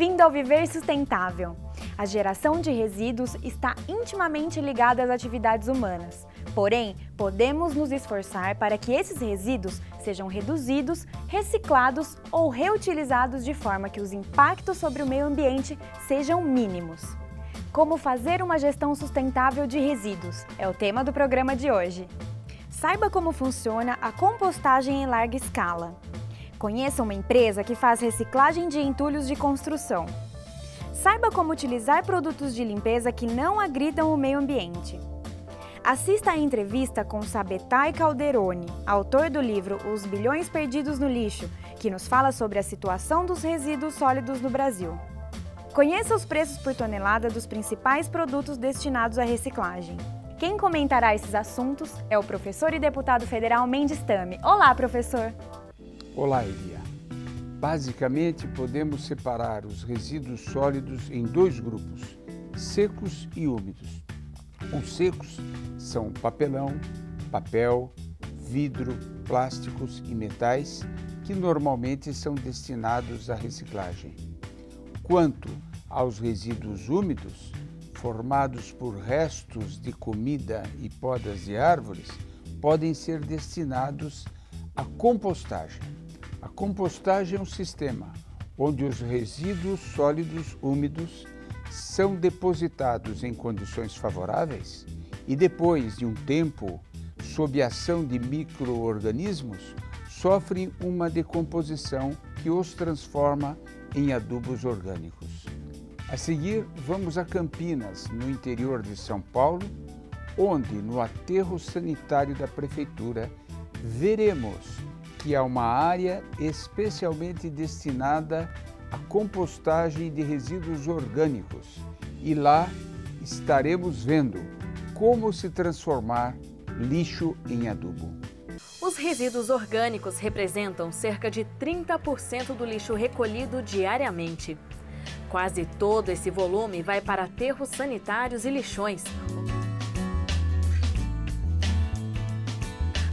Bem-vindo ao Viver Sustentável! A geração de resíduos está intimamente ligada às atividades humanas. Porém, podemos nos esforçar para que esses resíduos sejam reduzidos, reciclados ou reutilizados de forma que os impactos sobre o meio ambiente sejam mínimos. Como fazer uma gestão sustentável de resíduos é o tema do programa de hoje. Saiba como funciona a compostagem em larga escala. Conheça uma empresa que faz reciclagem de entulhos de construção. Saiba como utilizar produtos de limpeza que não agridam o meio ambiente. Assista à entrevista com Sabetai Calderoni, autor do livro Os Bilhões Perdidos no Lixo, que nos fala sobre a situação dos resíduos sólidos no Brasil. Conheça os preços por tonelada dos principais produtos destinados à reciclagem. Quem comentará esses assuntos é o professor e deputado federal Mendes Tame. Olá, professor! Olá, Elia. Basicamente, podemos separar os resíduos sólidos em dois grupos, secos e úmidos. Os secos são papelão, papel, vidro, plásticos e metais, que normalmente são destinados à reciclagem. Quanto aos resíduos úmidos, formados por restos de comida e podas de árvores, podem ser destinados à compostagem. A compostagem é um sistema onde os resíduos sólidos úmidos são depositados em condições favoráveis e depois de um tempo, sob a ação de micro-organismos, sofrem uma decomposição que os transforma em adubos orgânicos. A seguir, vamos a Campinas, no interior de São Paulo, onde, no aterro sanitário da Prefeitura, veremos que há uma área especialmente destinada à compostagem de resíduos orgânicos. E lá estaremos vendo como se transformar lixo em adubo. Os resíduos orgânicos representam cerca de 30% do lixo recolhido diariamente. Quase todo esse volume vai para aterros sanitários e lixões.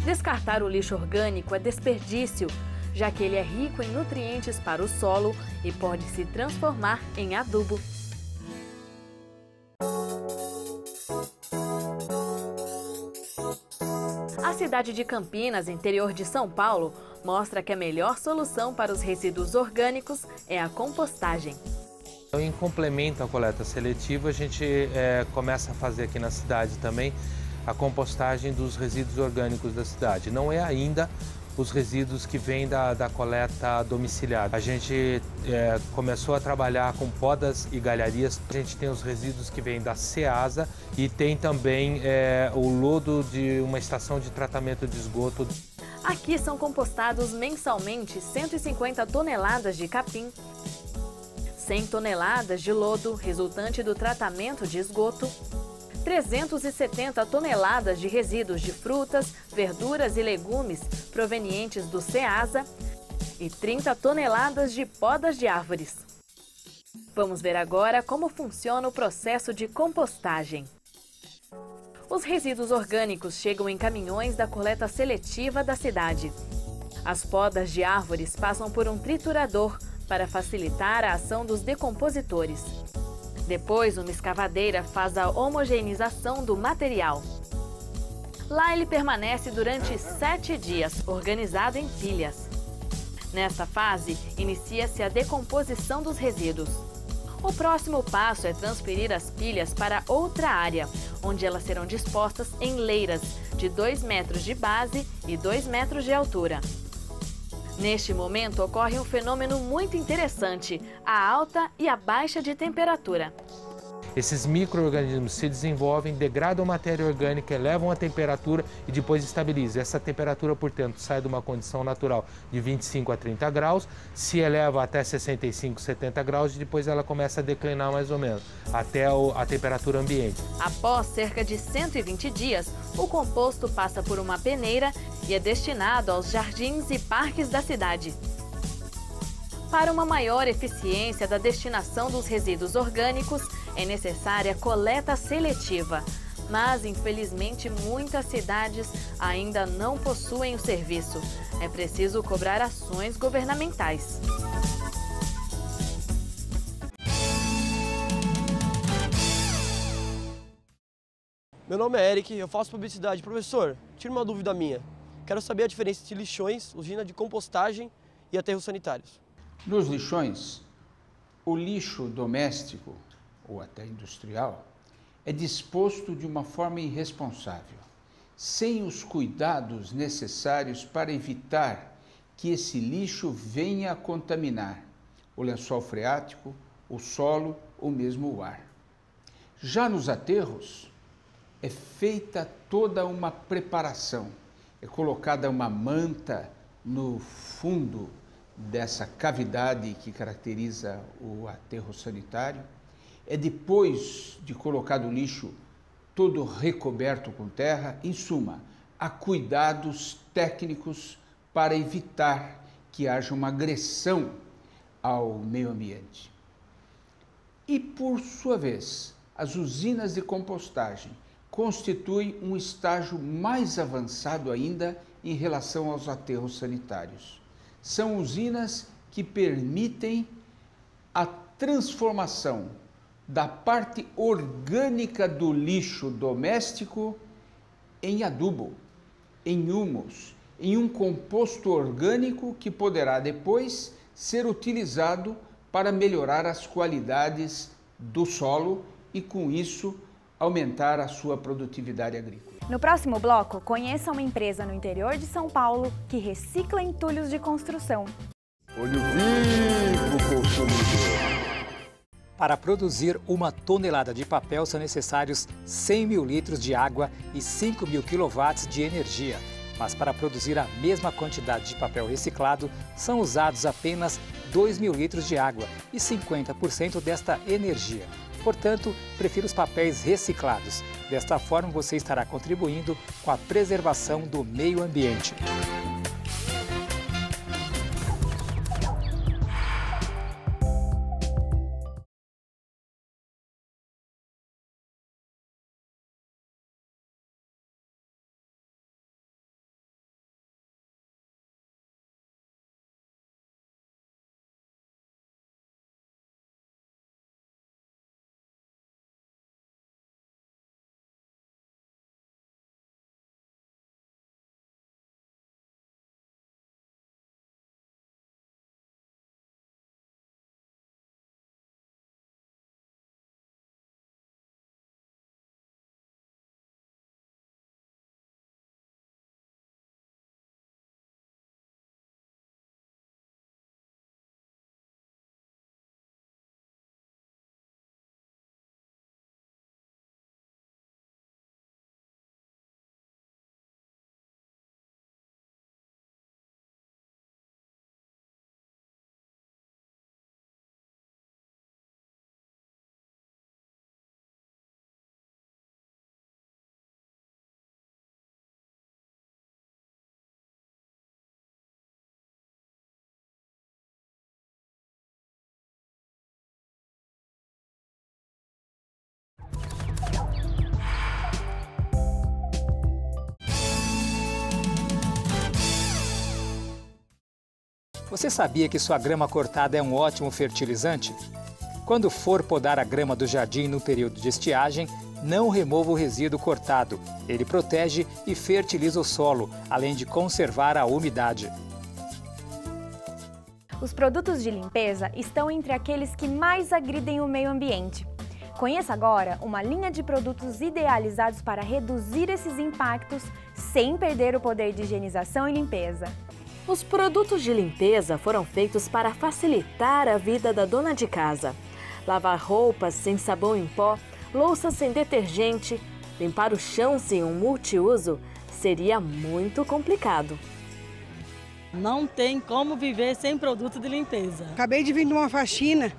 Descartar o lixo orgânico é desperdício, já que ele é rico em nutrientes para o solo e pode se transformar em adubo. A cidade de Campinas, interior de São Paulo, mostra que a melhor solução para os resíduos orgânicos é a compostagem. Em complemento à coleta seletiva, a gente começa a fazer aqui na cidade também a compostagem dos resíduos orgânicos da cidade. Não é ainda os resíduos que vêm da coleta domiciliar. A gente começou a trabalhar com podas e galharias. A gente tem os resíduos que vêm da Ceasa e tem também o lodo de uma estação de tratamento de esgoto. Aqui são compostados mensalmente 150 toneladas de capim, 100 toneladas de lodo resultante do tratamento de esgoto, 370 toneladas de resíduos de frutas, verduras e legumes provenientes do Ceasa e 30 toneladas de podas de árvores. Vamos ver agora como funciona o processo de compostagem. Os resíduos orgânicos chegam em caminhões da coleta seletiva da cidade. As podas de árvores passam por um triturador para facilitar a ação dos decompositores. Depois, uma escavadeira faz a homogeneização do material. Lá ele permanece durante 7 dias, organizado em pilhas. Nesta fase, inicia-se a decomposição dos resíduos. O próximo passo é transferir as pilhas para outra área, onde elas serão dispostas em leiras de 2 metros de base e 2 metros de altura. Neste momento ocorre um fenômeno muito interessante, a alta e a baixa de temperatura. Esses micro-organismos se desenvolvem, degradam matéria orgânica, elevam a temperatura e depois estabilizam. Essa temperatura, portanto, sai de uma condição natural de 25 a 30 graus, se eleva até 65, 70 graus e depois ela começa a declinar mais ou menos, até a temperatura ambiente. Após cerca de 120 dias, o composto passa por uma peneira e é destinado aos jardins e parques da cidade. Para uma maior eficiência da destinação dos resíduos orgânicos, é necessária coleta seletiva. Mas, infelizmente, muitas cidades ainda não possuem o serviço. É preciso cobrar ações governamentais. Meu nome é Eric, eu faço publicidade. Professor, tira uma dúvida minha. Quero saber a diferença entre lixões, usina de compostagem e aterros sanitários. Nos lixões, o lixo doméstico ou até industrial é disposto de uma forma irresponsável, sem os cuidados necessários para evitar que esse lixo venha a contaminar o lençol freático, o solo ou mesmo o ar. Já nos aterros, é feita toda uma preparação, é colocada uma manta no fundo dessa cavidade que caracteriza o aterro sanitário, é depois de colocado o lixo todo recoberto com terra. Em suma, há cuidados técnicos para evitar que haja uma agressão ao meio ambiente. E, por sua vez, as usinas de compostagem constituem um estágio mais avançado ainda em relação aos aterros sanitários. São usinas que permitem a transformação da parte orgânica do lixo doméstico em adubo, em humus, em um composto orgânico que poderá depois ser utilizado para melhorar as qualidades do solo e, com isso, aumentar a sua produtividade agrícola. No próximo bloco, conheça uma empresa no interior de São Paulo que recicla entulhos de construção. Olho vivo, consumidor! Para produzir 1 tonelada de papel são necessários 100 mil litros de água e 5 mil quilowatts de energia. Mas para produzir a mesma quantidade de papel reciclado, são usados apenas 2 mil litros de água e 50% desta energia. Portanto, prefira os papéis reciclados. Desta forma, você estará contribuindo com a preservação do meio ambiente. Você sabia que sua grama cortada é um ótimo fertilizante? Quando for podar a grama do jardim no período de estiagem, não remova o resíduo cortado. Ele protege e fertiliza o solo, além de conservar a umidade. Os produtos de limpeza estão entre aqueles que mais agridem o meio ambiente. Conheça agora uma linha de produtos idealizados para reduzir esses impactos sem perder o poder de higienização e limpeza. Os produtos de limpeza foram feitos para facilitar a vida da dona de casa. Lavar roupas sem sabão em pó, louça sem detergente, limpar o chão sem um multiuso seria muito complicado. Não tem como viver sem produto de limpeza. Acabei de vir de uma faxina,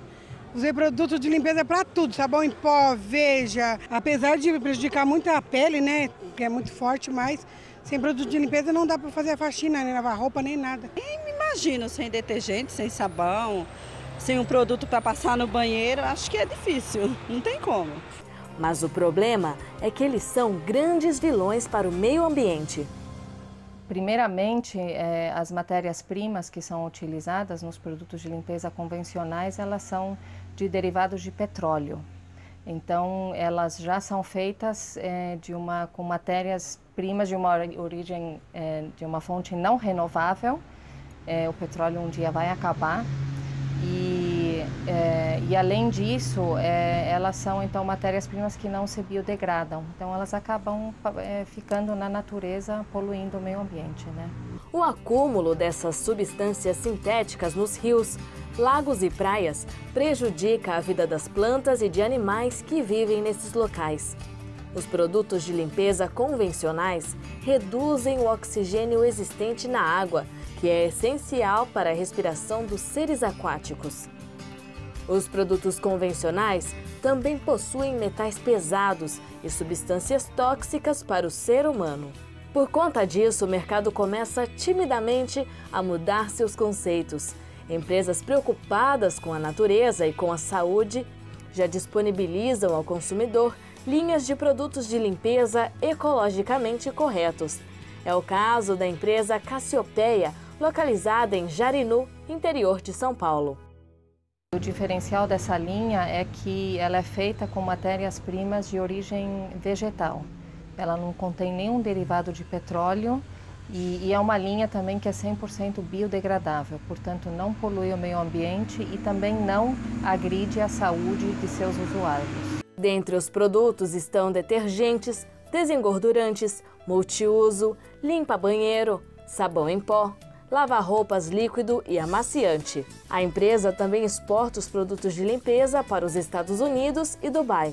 usei produtos de limpeza para tudo, sabão em pó, veja. Apesar de prejudicar muito a pele, né, que é muito forte, mas sem produto de limpeza não dá para fazer a faxina, nem lavar roupa, nem nada. Nem me imagino sem detergente, sem sabão, sem um produto para passar no banheiro, acho que é difícil, não tem como. Mas o problema é que eles são grandes vilões para o meio ambiente. Primeiramente, as matérias-primas que são utilizadas nos produtos de limpeza convencionais, elas são de derivados de petróleo. Então, elas já são feitas com matérias-primas de uma origem, de uma fonte não renovável. O petróleo um dia vai acabar. E além disso, elas são então matérias-primas que não se biodegradam. Então elas acabam ficando na natureza, poluindo o meio ambiente, né? O acúmulo dessas substâncias sintéticas nos rios, lagos e praias prejudica a vida das plantas e de animais que vivem nesses locais. Os produtos de limpeza convencionais reduzem o oxigênio existente na água, que é essencial para a respiração dos seres aquáticos. Os produtos convencionais também possuem metais pesados e substâncias tóxicas para o ser humano. Por conta disso, o mercado começa timidamente a mudar seus conceitos. Empresas preocupadas com a natureza e com a saúde já disponibilizam ao consumidor linhas de produtos de limpeza ecologicamente corretos. É o caso da empresa Cassiopeia, localizada em Jarinu, interior de São Paulo. O diferencial dessa linha é que ela é feita com matérias-primas de origem vegetal. Ela não contém nenhum derivado de petróleo e é uma linha também que é 100% biodegradável, portanto não polui o meio ambiente e também não agride a saúde de seus usuários. Dentre os produtos estão detergentes, desengordurantes, multiuso, limpa-banheiro, sabão em pó, lava-roupas líquido e amaciante. A empresa também exporta os produtos de limpeza para os Estados Unidos e Dubai.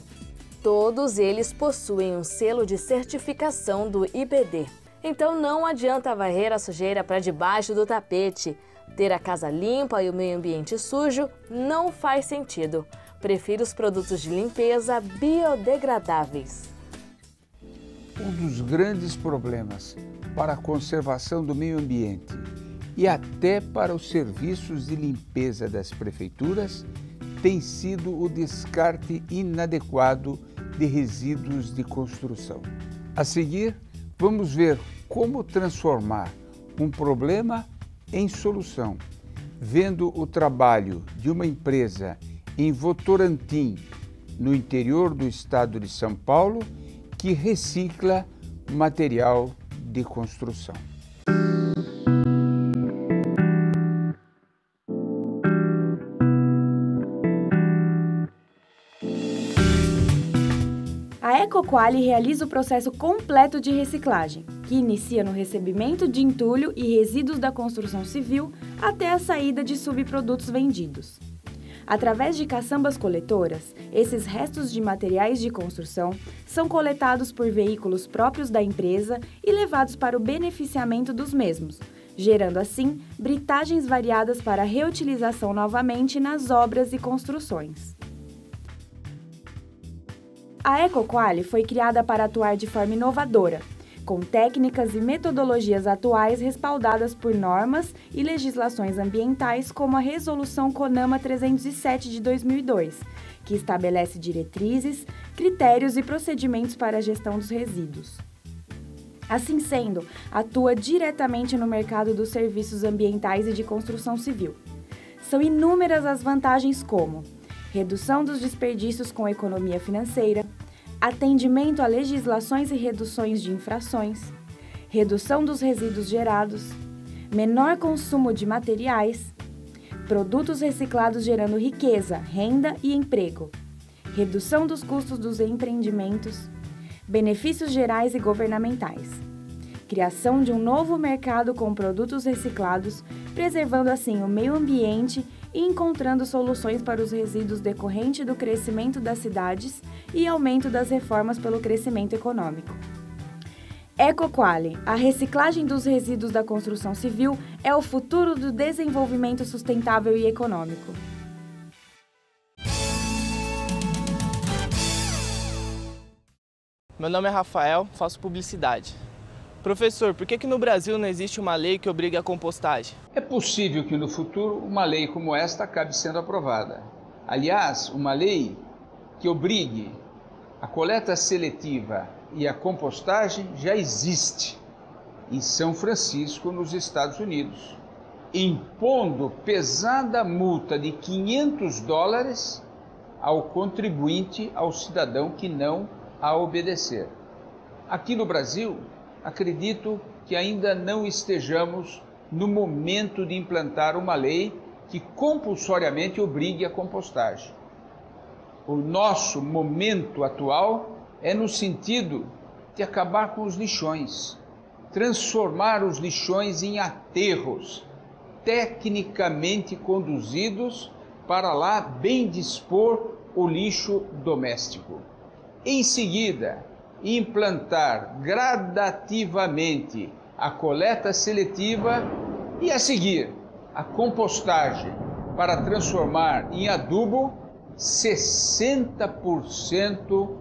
Todos eles possuem um selo de certificação do IBD. Então não adianta varrer a sujeira para debaixo do tapete. Ter a casa limpa e o meio ambiente sujo não faz sentido. Prefiro os produtos de limpeza biodegradáveis. Um dos grandes problemas para a conservação do meio ambiente e até para os serviços de limpeza das prefeituras tem sido o descarte inadequado de resíduos de construção. A seguir, vamos ver como transformar um problema em solução, vendo o trabalho de uma empresa em Votorantim, no interior do estado de São Paulo, que recicla material de construção. A Ecoquali realiza o processo completo de reciclagem, que inicia no recebimento de entulho e resíduos da construção civil até a saída de subprodutos vendidos. Através de caçambas coletoras, esses restos de materiais de construção são coletados por veículos próprios da empresa e levados para o beneficiamento dos mesmos, gerando assim britagens variadas para reutilização novamente nas obras e construções. A Ecoquali foi criada para atuar de forma inovadora, com técnicas e metodologias atuais respaldadas por normas e legislações ambientais como a Resolução CONAMA 307 de 2002, que estabelece diretrizes, critérios e procedimentos para a gestão dos resíduos. Assim sendo, atua diretamente no mercado dos serviços ambientais e de construção civil. São inúmeras as vantagens como redução dos desperdícios com economia financeira, atendimento a legislações e reduções de infrações, redução dos resíduos gerados, menor consumo de materiais, produtos reciclados gerando riqueza, renda e emprego, redução dos custos dos empreendimentos, benefícios gerais e governamentais, criação de um novo mercado com produtos reciclados, preservando assim o meio ambiente e encontrando soluções para os resíduos decorrentes do crescimento das cidades e aumento das reformas pelo crescimento econômico. Ecoquali, a reciclagem dos resíduos da construção civil é o futuro do desenvolvimento sustentável e econômico. Meu nome é Rafael, faço publicidade. Professor, por que no Brasil não existe uma lei que obrigue a compostagem? É possível que no futuro uma lei como esta acabe sendo aprovada. Aliás, uma lei que obrigue a coleta seletiva e a compostagem já existe em São Francisco, nos Estados Unidos, impondo pesada multa de $500 ao contribuinte, ao cidadão que não a obedecer. Aqui no Brasil, acredito que ainda não estejamos no momento de implantar uma lei que compulsoriamente obrigue a compostagem. O nosso momento atual é no sentido de acabar com os lixões, transformar os lixões em aterros, tecnicamente conduzidos para lá bem dispor o lixo doméstico. Em seguida, implantar gradativamente a coleta seletiva e, a seguir, a compostagem para transformar em adubo 60%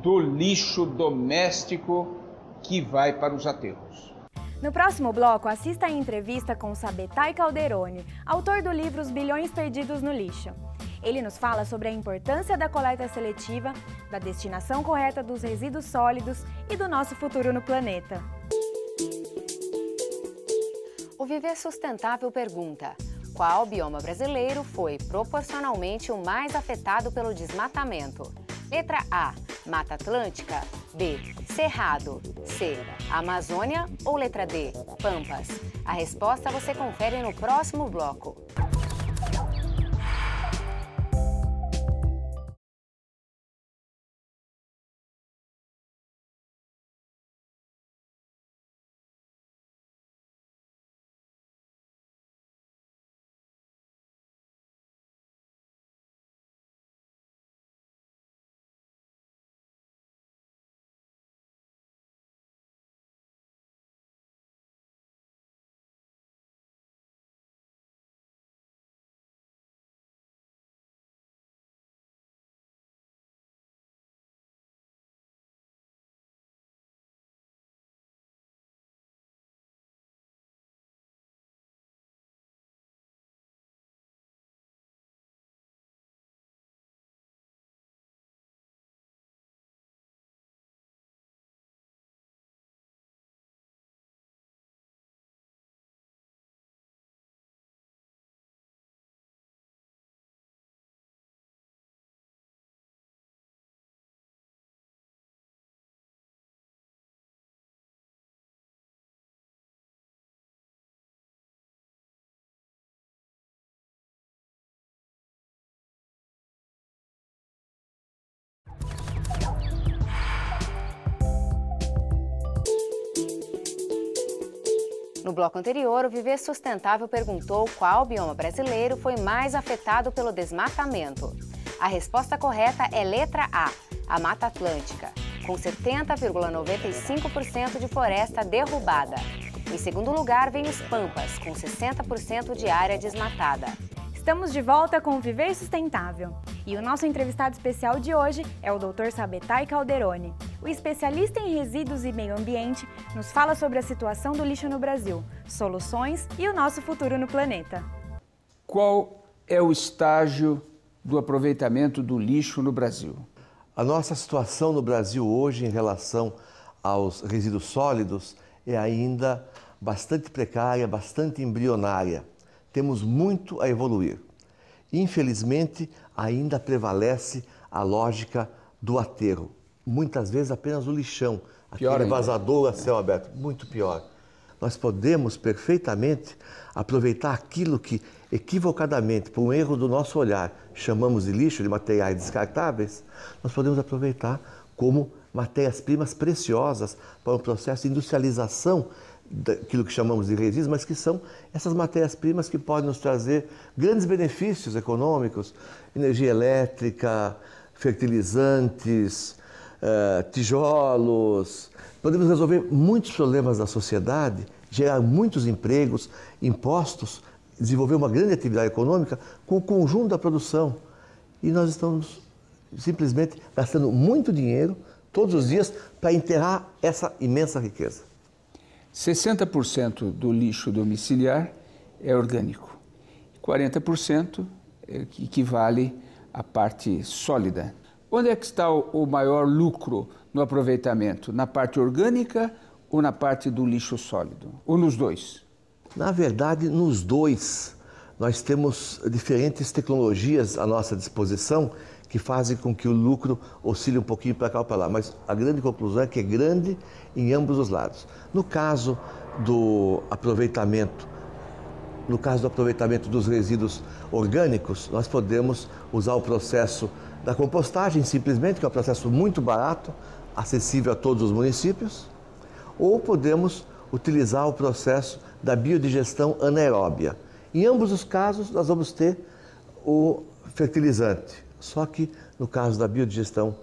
do lixo doméstico que vai para os aterros. No próximo bloco, assista a entrevista com Sabetai Calderoni, autor do livro Os Bilhões Perdidos no Lixo. Ele nos fala sobre a importância da coleta seletiva, da destinação correta dos resíduos sólidos e do nosso futuro no planeta. O Viver Sustentável pergunta: qual bioma brasileiro foi proporcionalmente o mais afetado pelo desmatamento? Letra A, Mata Atlântica. B, Cerrado. C, Amazônia. Ou letra D, Pampas? A resposta você confere no próximo bloco. No bloco anterior, o Viver Sustentável perguntou qual bioma brasileiro foi mais afetado pelo desmatamento. A resposta correta é letra A, a Mata Atlântica, com 70,95% de floresta derrubada. Em segundo lugar, vem os Pampas, com 60% de área desmatada. Estamos de volta com o Viver Sustentável. E o nosso entrevistado especial de hoje é o Dr. Sabetai Calderoni. O especialista em resíduos e meio ambiente nos fala sobre a situação do lixo no Brasil, soluções e o nosso futuro no planeta. Qual é o estágio do aproveitamento do lixo no Brasil? A nossa situação no Brasil hoje em relação aos resíduos sólidos é ainda bastante precária, bastante embrionária. Temos muito a evoluir. Infelizmente, ainda prevalece a lógica do aterro. Muitas vezes apenas o lixão, aquele vazador a céu aberto, muito pior. Nós podemos perfeitamente aproveitar aquilo que, equivocadamente, por um erro do nosso olhar, chamamos de lixo, de materiais descartáveis, nós podemos aproveitar como matérias-primas preciosas para um processo de industrialização daquilo que chamamos de resíduos, mas que são essas matérias-primas que podem nos trazer grandes benefícios econômicos, energia elétrica, fertilizantes, tijolos. Podemos resolver muitos problemas da sociedade, gerar muitos empregos, impostos, desenvolver uma grande atividade econômica com o conjunto da produção. E nós estamos simplesmente gastando muito dinheiro todos os dias para enterrar essa imensa riqueza. 60% do lixo domiciliar é orgânico, 40% equivale à parte sólida. Onde é que está o maior lucro no aproveitamento? Na parte orgânica ou na parte do lixo sólido? Ou nos dois? Na verdade, nos dois. nós temos diferentes tecnologias à nossa disposição que fazem com que o lucro oscile um pouquinho para cá ou para lá. Mas a grande conclusão é que é grande em ambos os lados. No caso do aproveitamento dos resíduos orgânicos, nós podemos usar o processo da compostagem, simplesmente, que é um processo muito barato, acessível a todos os municípios, ou podemos utilizar o processo da biodigestão anaeróbia. Em ambos os casos, nós vamos ter o fertilizante, só que no caso da biodigestão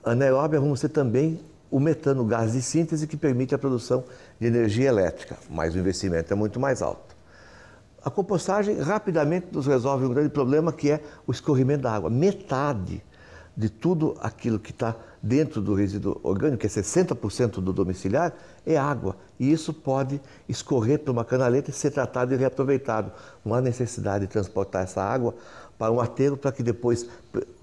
anaeróbia, vamos ter também o metano, o gás de síntese, que permite a produção de energia elétrica, mas o investimento é muito mais alto. A compostagem rapidamente nos resolve um grande problema, que é o escorrimento da água. Metade de tudo aquilo que está dentro do resíduo orgânico, que é 60% do domiciliar, é água. E isso pode escorrer para uma canaleta e ser tratado e reaproveitado. Não há necessidade de transportar essa água para um aterro para que depois,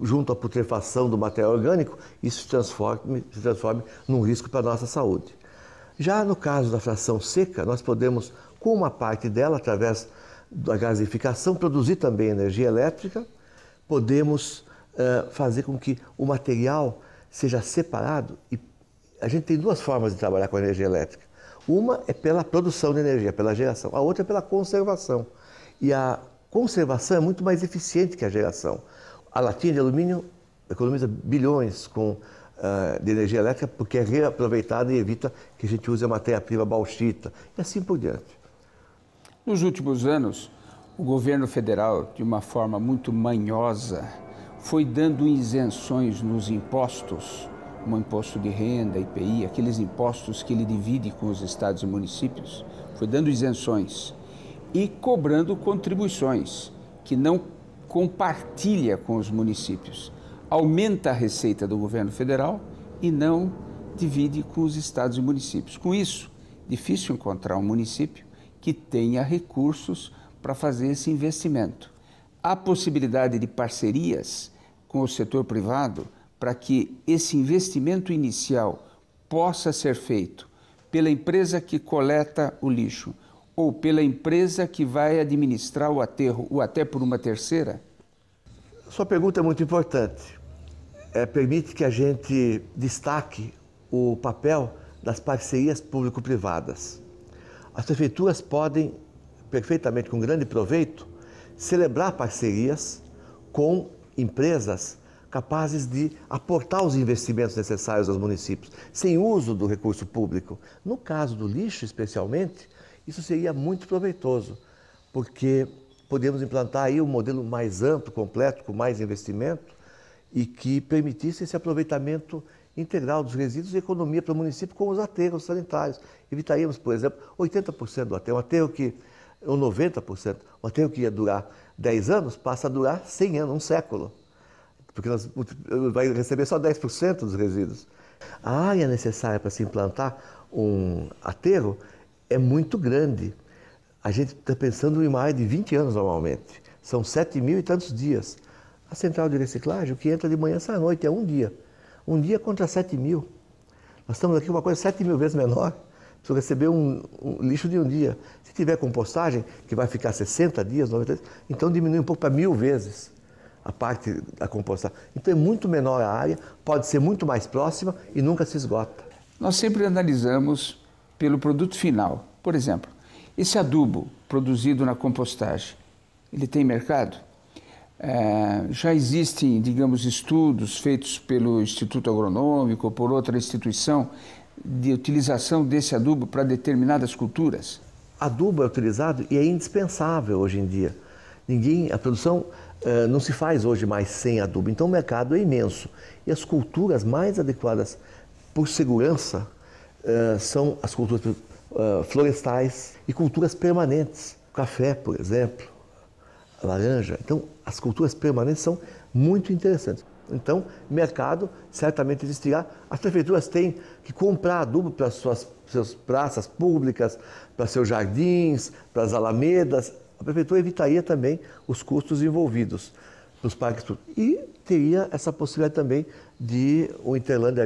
junto à putrefação do material orgânico, isso se transforme num risco para a nossa saúde. Já no caso da fração seca, nós podemos, com uma parte dela, através da gasificação, produzir também energia elétrica. Podemos fazer com que o material seja separado. E a gente tem duas formas de trabalhar com a energia elétrica. Uma é pela produção de energia, pela geração. A outra é pela conservação. E a conservação é muito mais eficiente que a geração. A latinha de alumínio economiza bilhões de energia elétrica porque é reaproveitada e evita que a gente use a matéria-prima bauxita e assim por diante. Nos últimos anos, o governo federal, de uma forma muito manhosa, foi dando isenções nos impostos, como imposto de renda, IPI, aqueles impostos que ele divide com os estados e municípios, foi dando isenções e cobrando contribuições que não compartilha com os municípios. Aumenta a receita do governo federal e não divide com os estados e municípios. Com isso, difícil encontrar um município que tenha recursos para fazer esse investimento. Há possibilidade de parcerias com o setor privado para que esse investimento inicial possa ser feito pela empresa que coleta o lixo ou pela empresa que vai administrar o aterro ou até por uma terceira? Sua pergunta é muito importante. Permite que a gente destaque o papel das parcerias público-privadas. As prefeituras podem, perfeitamente, com grande proveito, celebrar parcerias com empresas capazes de aportar os investimentos necessários aos municípios, sem uso do recurso público. No caso do lixo, especialmente, isso seria muito proveitoso, porque podemos implantar aí um modelo mais amplo, completo, com mais investimento e que permitisse esse aproveitamento integral dos resíduos e economia para o município com os aterros sanitários. Evitaríamos, por exemplo, 80% do aterro, ou 90%, um aterro que ia durar 10 anos, passa a durar 100 anos, um século, porque nós vai receber só 10% dos resíduos. A área necessária para se implantar um aterro é muito grande. A gente está pensando em uma área de 20 anos normalmente, são 7.000 e tantos dias. A central de reciclagem, o que entra de manhã sai à noite, é um dia. Um dia contra 7.000. Nós estamos aqui com uma coisa 7.000 vezes menor. Precisa receber um lixo de um dia. Se tiver compostagem, que vai ficar 60 dias, 90 dias, então diminui um pouco para 1.000 vezes a parte da compostagem. Então é muito menor a área, pode ser muito mais próxima e nunca se esgota. Nós sempre analisamos pelo produto final. Por exemplo, esse adubo produzido na compostagem, ele tem mercado? Já existem, digamos, estudos feitos pelo Instituto Agronômico ou por outra instituição de utilização desse adubo para determinadas culturas? Adubo é utilizado e é indispensável hoje em dia. A produção não se faz hoje mais sem adubo, então o mercado é imenso. E as culturas mais adequadas por segurança são as culturas florestais e culturas permanentes. Café, por exemplo, laranja. Então, as culturas permanentes são muito interessantes. Então, mercado certamente existirá. As prefeituras têm que comprar adubo para suas praças públicas, para seus jardins, para as alamedas. A prefeitura evitaria também os custos envolvidos nos parques públicos. E teria essa possibilidade também de o Interlândia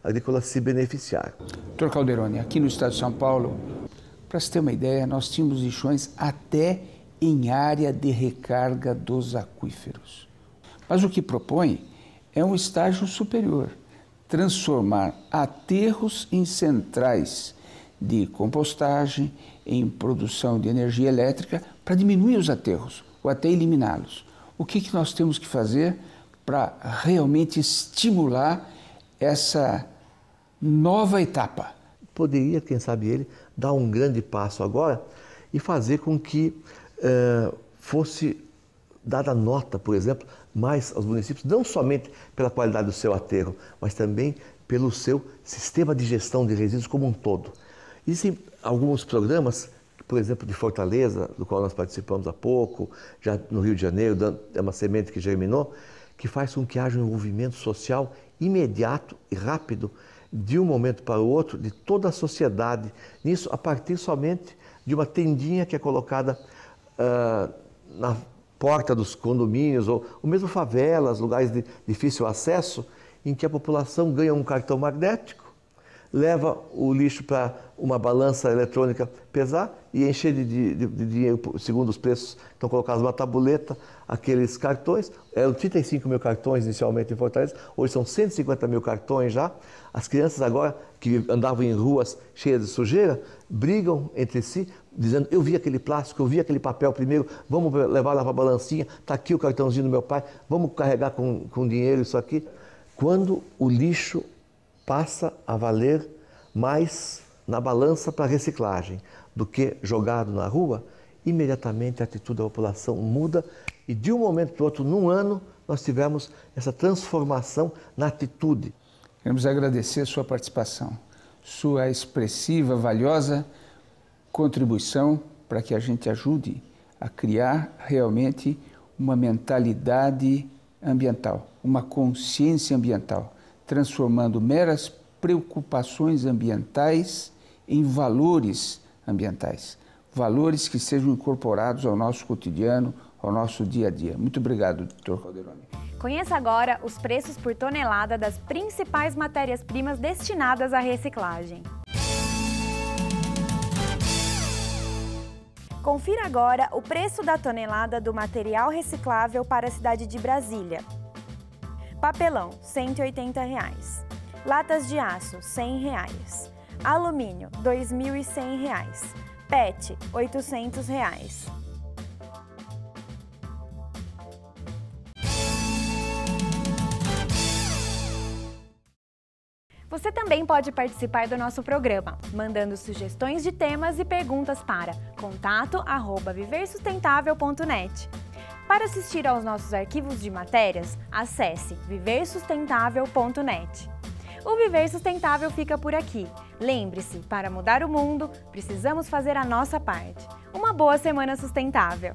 agrícola se beneficiar. Dr. Calderoni, aqui no estado de São Paulo, para se ter uma ideia, nós tínhamos lixões até em área de recarga dos aquíferos. Mas o que propõe é um estágio superior, transformar aterros em centrais de compostagem, em produção de energia elétrica, para diminuir os aterros ou até eliminá-los. O que nós temos que fazer para realmente estimular essa nova etapa? Poderia, quem sabe ele, dar um grande passo agora e fazer com que fosse dada nota, por exemplo, mais aos municípios, não somente pela qualidade do seu aterro, mas também pelo seu sistema de gestão de resíduos como um todo. Existem alguns programas, por exemplo, de Fortaleza, do qual nós participamos há pouco, já no Rio de Janeiro, é uma semente que germinou, que faz com que haja um envolvimento social imediato e rápido, de um momento para o outro, de toda a sociedade. Nisso, a partir somente de uma tendinha que é colocada na porta dos condomínios, ou mesmo favelas, lugares de difícil acesso, em que a população ganha um cartão magnético, leva o lixo para uma balança eletrônica pesar e encher de dinheiro, segundo os preços, estão colocados numa tabuleta, aqueles cartões. Eram 35 mil cartões inicialmente em Fortaleza, hoje são 150 mil cartões já. As crianças agora, que andavam em ruas cheias de sujeira, brigam entre si, dizendo: eu vi aquele plástico, eu vi aquele papel primeiro, vamos levar lá para a balancinha, está aqui o cartãozinho do meu pai, vamos carregar com dinheiro isso aqui. Quando o lixo passa a valer mais na balança para reciclagem do que jogado na rua, imediatamente a atitude da população muda e de um momento para o outro, num ano, nós tivemos essa transformação na atitude. Queremos agradecer a sua participação, sua expressiva, valiosa contribuição para que a gente ajude a criar realmente uma mentalidade ambiental, uma consciência ambiental, transformando meras preocupações ambientais em valores ambientais, valores que sejam incorporados ao nosso cotidiano, ao nosso dia a dia. Muito obrigado, Dr. Calderoni. Conheça agora os preços por tonelada das principais matérias-primas destinadas à reciclagem. Confira agora o preço da tonelada do material reciclável para a cidade de Brasília. Papelão, R$ 180. Latas de aço, R$ 100. Alumínio, R$ 2.100. PET, R$ 800. Você também pode participar do nosso programa, mandando sugestões de temas e perguntas para contato@viversustentável.net. Para assistir aos nossos arquivos de matérias, acesse viversustentável.net. O Viver Sustentável fica por aqui. Lembre-se, para mudar o mundo, precisamos fazer a nossa parte. Uma boa semana sustentável!